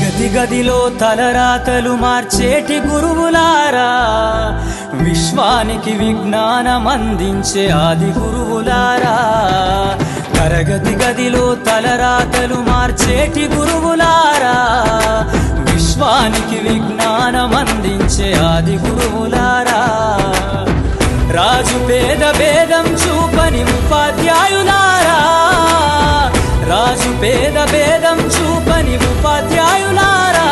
తరగతి గదిలో తలరాతలు మార్చేటి గురువులారా, విశ్వానికి విజ్ఞానం అందించే ఆది గురువులారా. తరగతి గదిలో తలరాతలు మార్చేటి గురువులారా, విశ్వానికి విజ్ఞానం అందించే ఆది గురువులారా. రాజు పేద భేదం చూపని ఉపాధ్యాయులారా, రాజు పేద భేదం చూపని ఉపాధ్యాయులారా.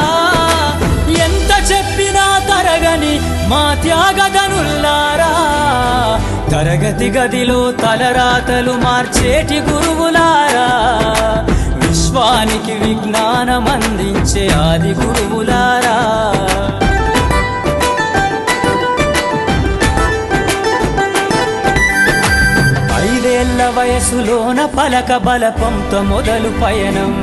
ఎంత చెప్పినా తరగని మా త్యాగధనులారా, తరగతి గదిలో తలరాతలు మార్చేటి గురువులారా, విశ్వానికి విజ్ఞానం అందించే ఆది గురువులారా. 5 ఏళ్ల వయసులోన పలక బలపంతో మొదలు పయనం,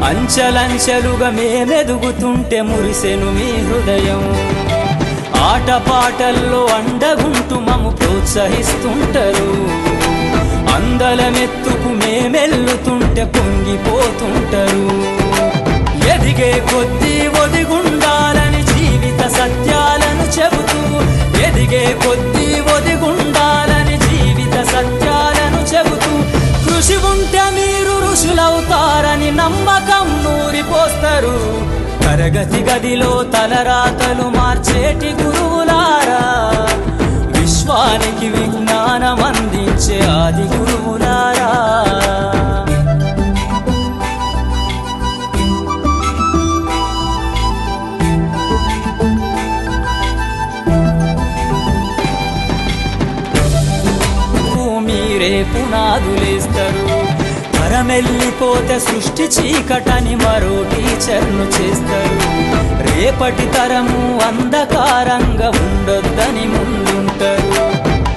అంచెలంచెలుగా మేమెదుగుతుంటే మురిసెను మీ హృదయం. ఆటపాటల్లో అండగుంటూ మము ప్రోత్సహిస్తుంటారు, అందలమెత్తుకు మేమెల్లుతుంటే పొంగిపోతుంటారు. ఎదిగే కొద్దీ ఒదిగుండాలని జీవిత సత్యాలను చెబుతూ, ఎదిగే కొద్దీ ఒదిగుండాలని జీవిత సత్యాలను చెబుతూ, కృషి ఉంటే మీరు ఋషులవుతారని నమ్మకం నూరిపోస్తారు. తరగతి గదిలో తలరాతలు మార్చేటి గురువులారా, విశ్వానికి విజ్ఞానం అందించే ఆది గురువులారా. మీరే పునాదులేస్తారు, తరమెల్లిపోతే సృష్టి చీకటని మరో టీచర్ను చేస్తారు. రేపటి తరము అంధకారంగా ఉండొద్దని ముందుంటారు.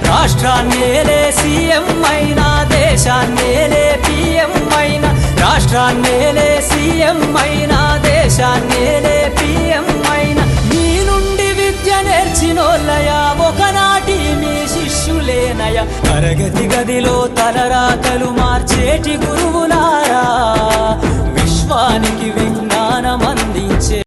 రాష్ట్రాన్నేలే సీఎం అయినా, దేశాన్నేలే పిఎం అయినా, రాష్ట్రాన్నేలే సీఎం అయినా, దేశాన్నేలే పిఎం అయినా, మీ నుండి విద్య నేర్చినోళ్ళయా ఒకనాటి మీ శిష్యులేనయ. తరగతి గదిలో తలరాతలు మార్చేటి గురువులారా, విశ్వానికి విజ్ఞానం అందించే